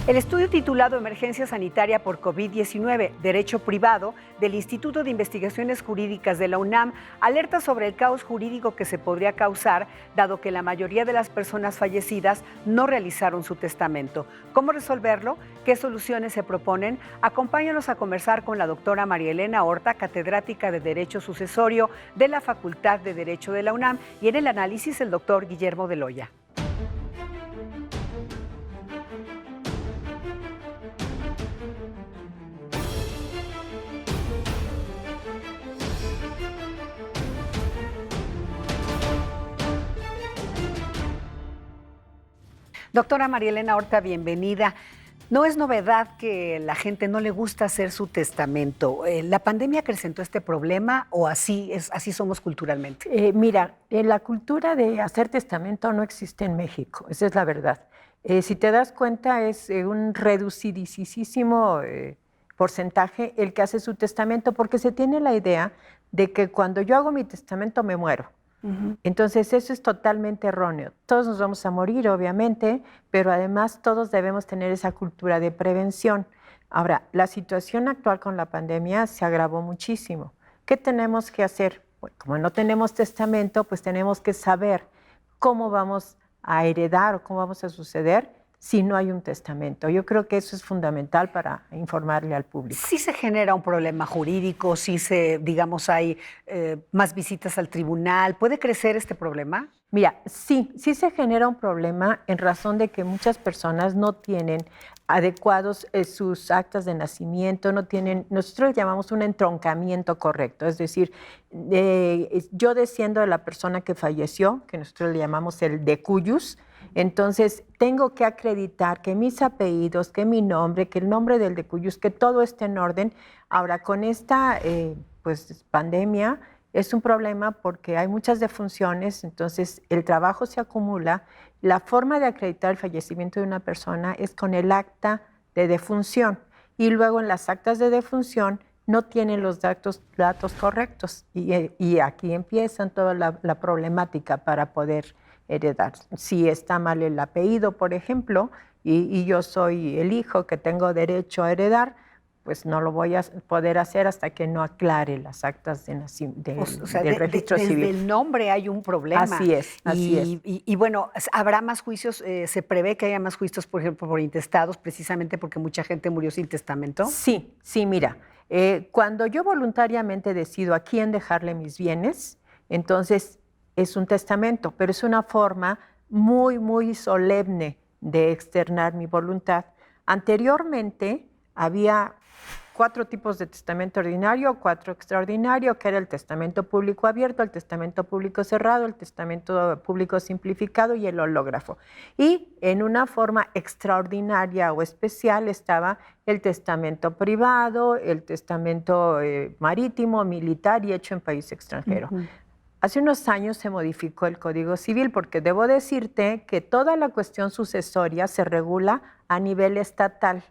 El estudio titulado Emergencia Sanitaria por COVID-19, Derecho Privado, del Instituto de Investigaciones Jurídicas de la UNAM, alerta sobre el caos jurídico que se podría causar, dado que la mayoría de las personas fallecidas no realizaron su testamento. ¿Cómo resolverlo? ¿Qué soluciones se proponen? Acompáñanos a conversar con la doctora María Elena Horta, catedrática de Derecho Sucesorio de la Facultad de Derecho de la UNAM, y en el análisis el doctor Guillermo de Loya. Doctora María Elena Horta, bienvenida. No es novedad que la gente no le gusta hacer su testamento. ¿La pandemia acrecentó este problema o así somos culturalmente? Mira, la cultura de hacer testamento no existe en México, esa es la verdad. Si te das cuenta, es un reducidísimo porcentaje el que hace su testamento, porque se tiene la idea de que cuando yo hago mi testamento me muero. Entonces, eso es totalmente erróneo. Todos nos vamos a morir, obviamente, pero además todos debemos tener esa cultura de prevención. Ahora, la situación actual con la pandemia se agravó muchísimo. ¿Qué tenemos que hacer? Bueno, como no tenemos testamento, pues tenemos que saber cómo vamos a heredar o cómo vamos a suceder si no hay un testamento. Yo creo que eso es fundamental para informarle al público. Sí se genera un problema jurídico, sí hay más visitas al tribunal. ¿Puede crecer este problema? Mira, sí se genera un problema en razón de que muchas personas no tienen adecuados sus actas de nacimiento, no tienen, nosotros le llamamos un entroncamiento correcto, es decir, yo desciendo de la persona que falleció, que nosotros le llamamos el decuyus. Entonces, tengo que acreditar que mis apellidos, que mi nombre, que el nombre del decuyus, que todo esté en orden. Ahora, con esta pandemia es un problema porque hay muchas defunciones, entonces el trabajo se acumula. La forma de acreditar el fallecimiento de una persona es con el acta de defunción y luego en las actas de defunción no tienen los datos correctos y aquí empieza toda la problemática para poder heredar. Si está mal el apellido, por ejemplo, y yo soy el hijo que tengo derecho a heredar, pues no lo voy a poder hacer hasta que no aclare las actas de del registro civil. Desde el nombre hay un problema. Así es. Y bueno, ¿habrá más juicios? ¿Se prevé que haya más juicios, por ejemplo, por intestados, precisamente porque mucha gente murió sin testamento? Sí, mira, cuando yo voluntariamente decido a quién dejarle mis bienes, entonces es un testamento, pero es una forma muy, muy solemne de externar mi voluntad. Anteriormente había 4 tipos de testamento ordinario, 4 extraordinario, que era el testamento público abierto, el testamento público cerrado, el testamento público simplificado y el hológrafo. Y en una forma extraordinaria o especial estaba el testamento privado, el testamento marítimo, militar y hecho en país extranjero. Hace unos años se modificó el Código Civil porque debo decirte que toda la cuestión sucesoria se regula a nivel estatal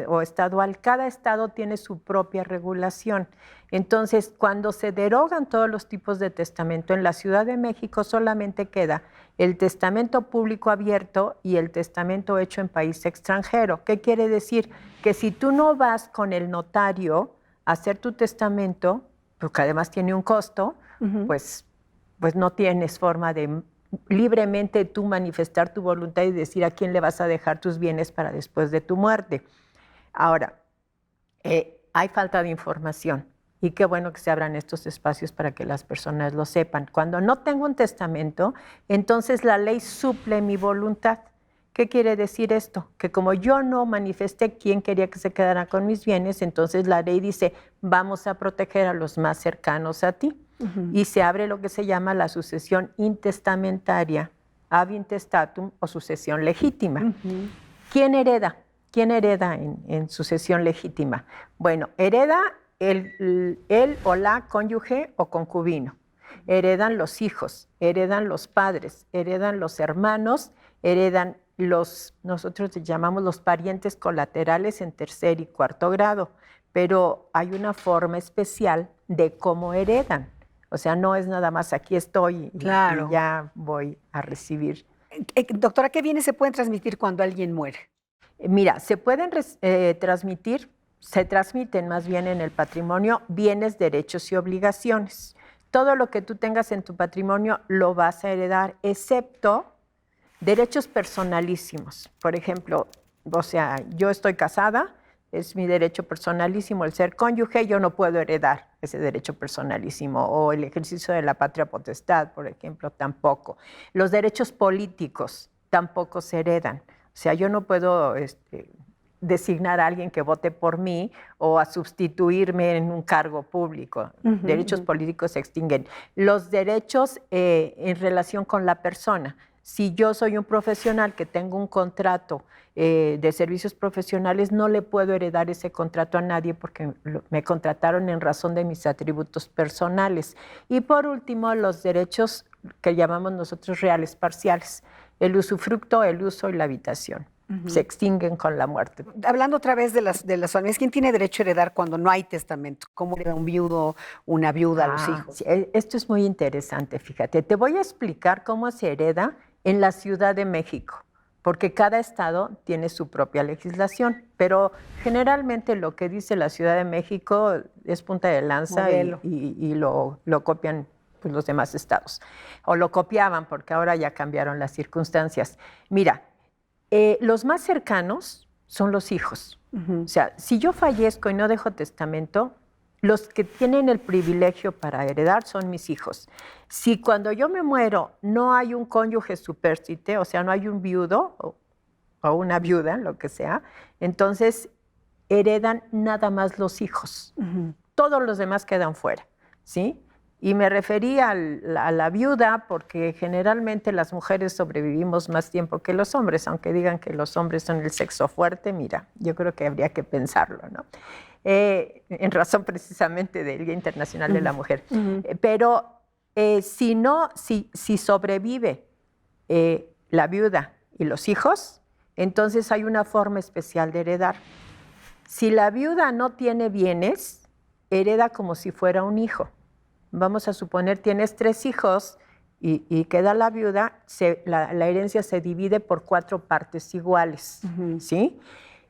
o estadual. Cada estado tiene su propia regulación. Entonces, cuando se derogan todos los tipos de testamento, en la Ciudad de México solamente queda el testamento público abierto y el testamento hecho en país extranjero. ¿Qué quiere decir? Que si tú no vas con el notario a hacer tu testamento, porque además tiene un costo, pues no tienes forma de libremente tú manifestar tu voluntad y decir a quién le vas a dejar tus bienes para después de tu muerte. Ahora, hay falta de información y qué bueno que se abran estos espacios para que las personas lo sepan. Cuando no tengo un testamento, entonces la ley suple mi voluntad. ¿Qué quiere decir esto? Que como yo no manifesté quién quería que se quedara con mis bienes, entonces la ley dice, vamos a proteger a los más cercanos a ti. Y se abre lo que se llama la sucesión intestamentaria, ab intestatum o sucesión legítima. ¿Quién hereda? ¿Quién hereda en sucesión legítima? Bueno, hereda el o la cónyuge o concubino. Heredan los hijos, heredan los padres, heredan los hermanos, heredan nosotros llamamos los parientes colaterales en 3er y 4º grado, pero hay una forma especial de cómo heredan. O sea, no es nada más aquí estoy y ya voy a recibir. Doctora, ¿qué bienes se pueden transmitir cuando alguien muere? Mira, se pueden se transmiten más bien en el patrimonio bienes, derechos y obligaciones. Todo lo que tú tengas en tu patrimonio lo vas a heredar, excepto derechos personalísimos. Por ejemplo, o sea, yo estoy casada, es mi derecho personalísimo el ser cónyuge, yo no puedo heredar ese derecho personalísimo, o el ejercicio de la patria potestad, por ejemplo, tampoco. Los derechos políticos tampoco se heredan. O sea, yo no puedo designar a alguien que vote por mí o a sustituirme en un cargo público. Derechos políticos se extinguen. Los derechos en relación con la persona. Si yo soy un profesional que tengo un contrato de servicios profesionales, no le puedo heredar ese contrato a nadie porque me contrataron en razón de mis atributos personales. Y por último, los derechos que llamamos nosotros reales parciales, el usufructo, el uso y la habitación. Se extinguen con la muerte. Hablando otra vez de las familias, ¿quién tiene derecho a heredar cuando no hay testamento? ¿Cómo hereda un viudo, una viuda a los hijos? Sí, esto es muy interesante, fíjate. Te voy a explicar cómo se hereda en la Ciudad de México, porque cada estado tiene su propia legislación, pero generalmente lo que dice la Ciudad de México es punta de lanza y lo copian pues, los demás estados, o lo copiaban porque ahora ya cambiaron las circunstancias. Mira, los más cercanos son los hijos. O sea, si yo fallezco y no dejo testamento, los que tienen el privilegio para heredar son mis hijos. Si cuando yo me muero no hay un cónyuge supérstite, o sea, no hay un viudo o una viuda, lo que sea, entonces heredan nada más los hijos. Todos los demás quedan fuera, ¿sí? Y me referí a la viuda porque generalmente las mujeres sobrevivimos más tiempo que los hombres, aunque digan que los hombres son el sexo fuerte, mira, yo creo que habría que pensarlo, ¿no? En razón precisamente del Día Internacional de la Mujer. Pero si sobrevive la viuda y los hijos, entonces hay una forma especial de heredar. Si la viuda no tiene bienes, hereda como si fuera un hijo. Vamos a suponer, tienes 3 hijos y queda la viuda, la herencia se divide por 4 partes iguales, ¿sí?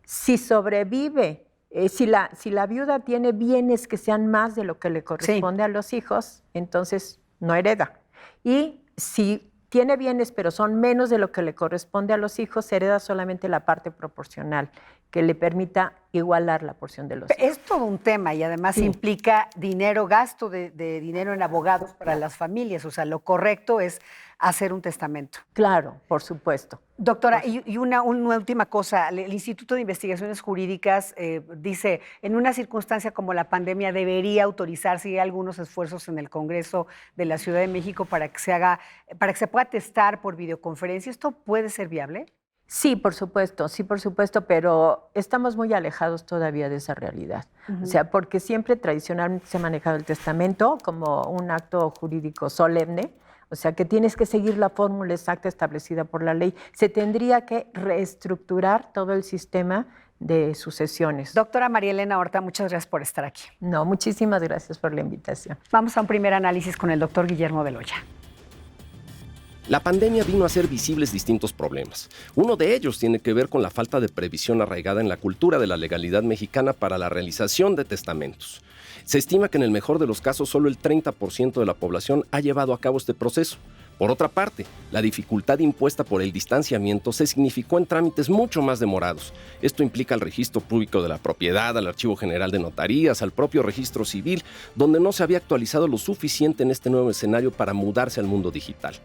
Si sobrevive, si la viuda tiene bienes que sean más de lo que le corresponde a los hijos, entonces no hereda. Y si tiene bienes pero son menos de lo que le corresponde a los hijos, hereda solamente la parte proporcional que le permita igualar la porción de los hijos. Es todo un tema y además implica dinero, gasto de dinero en abogados para las familias. O sea, lo correcto es hacer un testamento. Claro, por supuesto. Doctora, y una última cosa. El Instituto de Investigaciones Jurídicas dice, en una circunstancia como la pandemia debería autorizarse algunos esfuerzos en el Congreso de la Ciudad de México para que se pueda testar por videoconferencia. ¿Esto puede ser viable? Sí, por supuesto, pero estamos muy alejados todavía de esa realidad. O sea, porque siempre tradicionalmente se ha manejado el testamento como un acto jurídico solemne, o sea, que tienes que seguir la fórmula exacta establecida por la ley. Se tendría que reestructurar todo el sistema de sucesiones. Doctora María Elena Horta, muchas gracias por estar aquí. No, muchísimas gracias por la invitación. Vamos a un primer análisis con el doctor Guillermo Beloya. La pandemia vino a hacer visibles distintos problemas. Uno de ellos tiene que ver con la falta de previsión arraigada en la cultura de la legalidad mexicana para la realización de testamentos. Se estima que en el mejor de los casos solo el 30% de la población ha llevado a cabo este proceso. Por otra parte, la dificultad impuesta por el distanciamiento se significó en trámites mucho más demorados. Esto implica al registro público de la propiedad, al Archivo General de Notarías, al propio registro civil, donde no se había actualizado lo suficiente en este nuevo escenario para mudarse al mundo digital.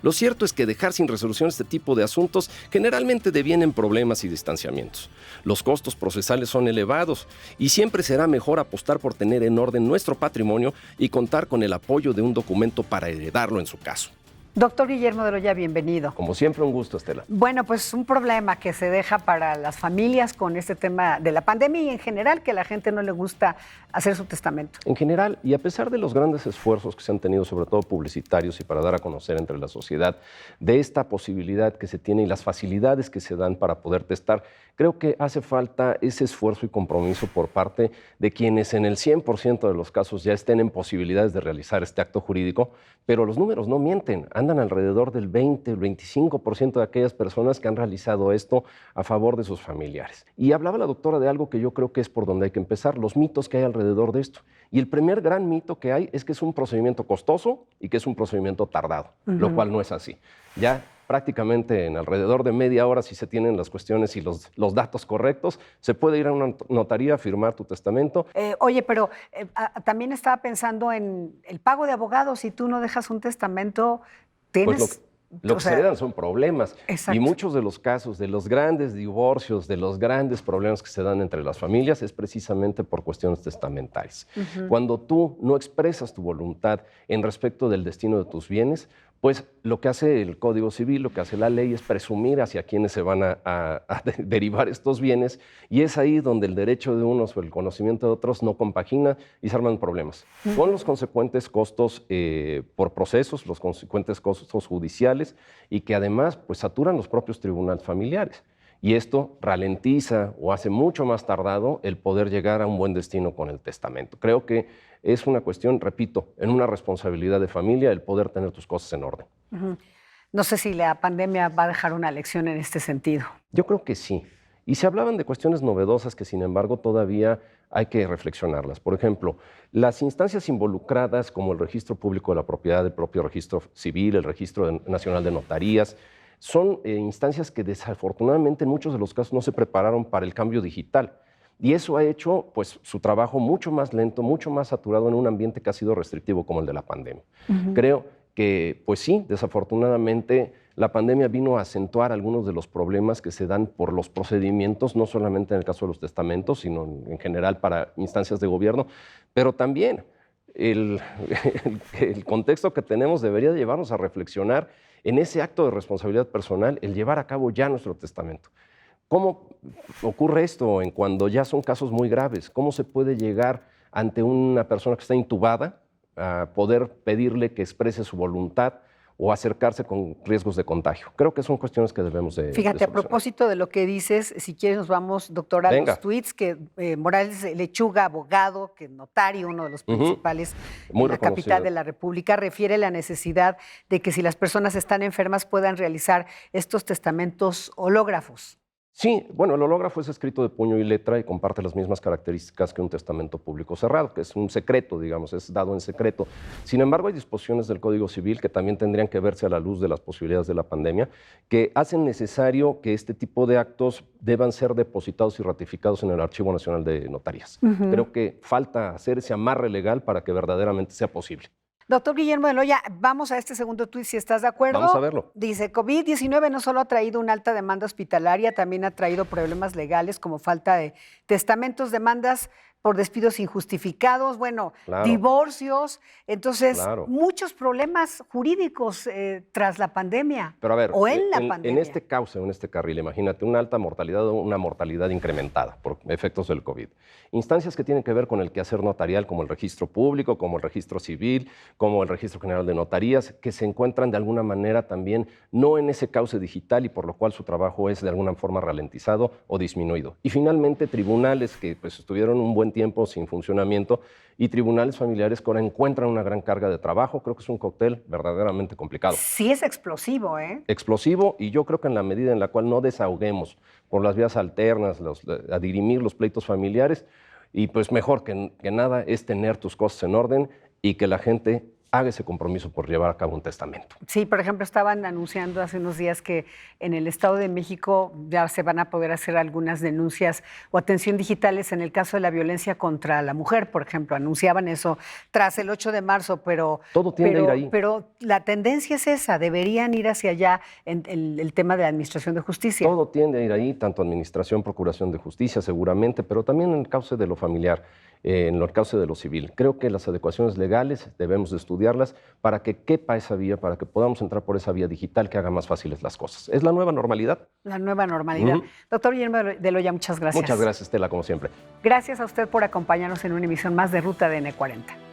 Lo cierto es que dejar sin resolución este tipo de asuntos generalmente devienen problemas y distanciamientos. Los costos procesales son elevados y siempre será mejor apostar por tener en orden nuestro patrimonio y contar con el apoyo de un documento para heredarlo en su caso. Doctor Guillermo Beloya, bienvenido. Como siempre, un gusto, Estela. Bueno, pues un problema que se deja para las familias con este tema de la pandemia y en general que a la gente no le gusta hacer su testamento. En general, y a pesar de los grandes esfuerzos que se han tenido, sobre todo publicitarios y para dar a conocer entre la sociedad de esta posibilidad que se tiene y las facilidades que se dan para poder testar, Creo que hace falta ese esfuerzo y compromiso por parte de quienes en el 100% de los casos ya estén en posibilidades de realizar este acto jurídico, pero los números no mienten, andan alrededor del 20, el 25% de aquellas personas que han realizado esto a favor de sus familiares. Y hablaba la doctora de algo que yo creo que es por donde hay que empezar, los mitos que hay alrededor de esto. Y el primer gran mito que hay es que es un procedimiento costoso y que es un procedimiento tardado, lo cual no es así. Ya prácticamente en alrededor de media hora, si se tienen las cuestiones y los datos correctos, se puede ir a una notaría a firmar tu testamento. Oye, pero también estaba pensando en el pago de abogados. Si tú no dejas un testamento, tienes... Pues lo que se heredan son problemas. Exacto. Y muchos de los casos, de los grandes divorcios, de los grandes problemas que se dan entre las familias, es precisamente por cuestiones testamentarias. Cuando tú no expresas tu voluntad en respecto del destino de tus bienes, pues lo que hace el Código Civil, lo que hace la ley es presumir hacia quienes se van a derivar estos bienes, y es ahí donde el derecho de unos o el conocimiento de otros no compagina y se arman problemas, con los consecuentes costos por procesos, los consecuentes costos judiciales, y que además pues saturan los propios tribunales familiares. Y esto ralentiza o hace mucho más tardado el poder llegar a un buen destino con el testamento. Creo que es una cuestión, repito, en una responsabilidad de familia el poder tener tus cosas en orden. No sé si la pandemia va a dejar una lección en este sentido. Yo creo que sí. Y se hablaban de cuestiones novedosas que, sin embargo, todavía hay que reflexionarlas. Por ejemplo, las instancias involucradas como el Registro Público de la Propiedad, el propio Registro Civil, el Registro Nacional de Notarías, son instancias que desafortunadamente en muchos de los casos no se prepararon para el cambio digital. Y eso ha hecho pues, su trabajo mucho más lento, mucho más saturado en un ambiente que ha sido restrictivo como el de la pandemia. Creo que, pues sí, desafortunadamente la pandemia vino a acentuar algunos de los problemas que se dan por los procedimientos, no solamente en el caso de los testamentos, sino en general para instancias de gobierno, pero también el contexto que tenemos debería llevarnos a reflexionar en ese acto de responsabilidad personal, el llevar a cabo ya nuestro testamento. ¿Cómo ocurre esto cuando ya son casos muy graves? ¿Cómo se puede llegar ante una persona que está intubada a poder pedirle que exprese su voluntad o acercarse con riesgos de contagio? Creo que son cuestiones que debemos de Fíjate, a propósito de lo que dices, si quieres nos vamos, doctora, a los tweets que Morales Lechuga, abogado, que notario, uno de los principales en la capital de la República, refiere la necesidad de que si las personas están enfermas puedan realizar estos testamentos hológrafos. Sí, bueno, el hológrafo es escrito de puño y letra y comparte las mismas características que un testamento público cerrado, que es un secreto, digamos, es dado en secreto. Sin embargo, hay disposiciones del Código Civil que también tendrían que verse a la luz de las posibilidades de la pandemia, que hacen necesario que este tipo de actos deban ser depositados y ratificados en el Archivo Nacional de Notarías. Creo que falta hacer ese amarre legal para que verdaderamente sea posible. Doctor Guillermo de Loya, vamos a este segundo tuit, si estás de acuerdo. Vamos a verlo. Dice, COVID-19 no solo ha traído una alta demanda hospitalaria, también ha traído problemas legales como falta de testamentos, demandas por despidos injustificados, bueno, divorcios, entonces muchos problemas jurídicos tras la pandemia. Pero a ver, o en la pandemia. En este cauce, en este carril, imagínate una alta mortalidad o una mortalidad incrementada por efectos del COVID. Instancias que tienen que ver con el quehacer notarial, como el registro público, como el registro civil, como el registro general de notarías, que se encuentran de alguna manera también no en ese cauce digital y por lo cual su trabajo es de alguna forma ralentizado o disminuido. Y finalmente tribunales que pues, estuvieron un buen tiempo sin funcionamiento y tribunales familiares que ahora encuentran una gran carga de trabajo. Creo que es un cóctel verdaderamente complicado. Sí es explosivo, ¿eh? Explosivo, y yo creo que en la medida en la cual no desahoguemos por las vías alternas, a dirimir los pleitos familiares, y pues mejor que nada es tener tus cosas en orden y que la gente haga ese compromiso por llevar a cabo un testamento. Sí, por ejemplo, estaban anunciando hace unos días que en el Estado de México ya se van a poder hacer algunas denuncias o atención digitales en el caso de la violencia contra la mujer, por ejemplo. Anunciaban eso tras el 8 de marzo, pero... Todo tiende a ir ahí. Pero la tendencia es esa, deberían ir hacia allá en el tema de la administración de justicia. Todo tiende a ir ahí, tanto administración, procuración de justicia seguramente, pero también en el cauce de lo familiar, en el cauce de lo civil. Creo que las adecuaciones legales debemos de estudiarlas para que quepa esa vía, para que podamos entrar por esa vía digital que haga más fáciles las cosas. Es la nueva normalidad. La nueva normalidad. Doctor Guillermo de Loya, muchas gracias. Muchas gracias, Estela, como siempre. Gracias a usted por acompañarnos en una emisión más de Ruta de N40.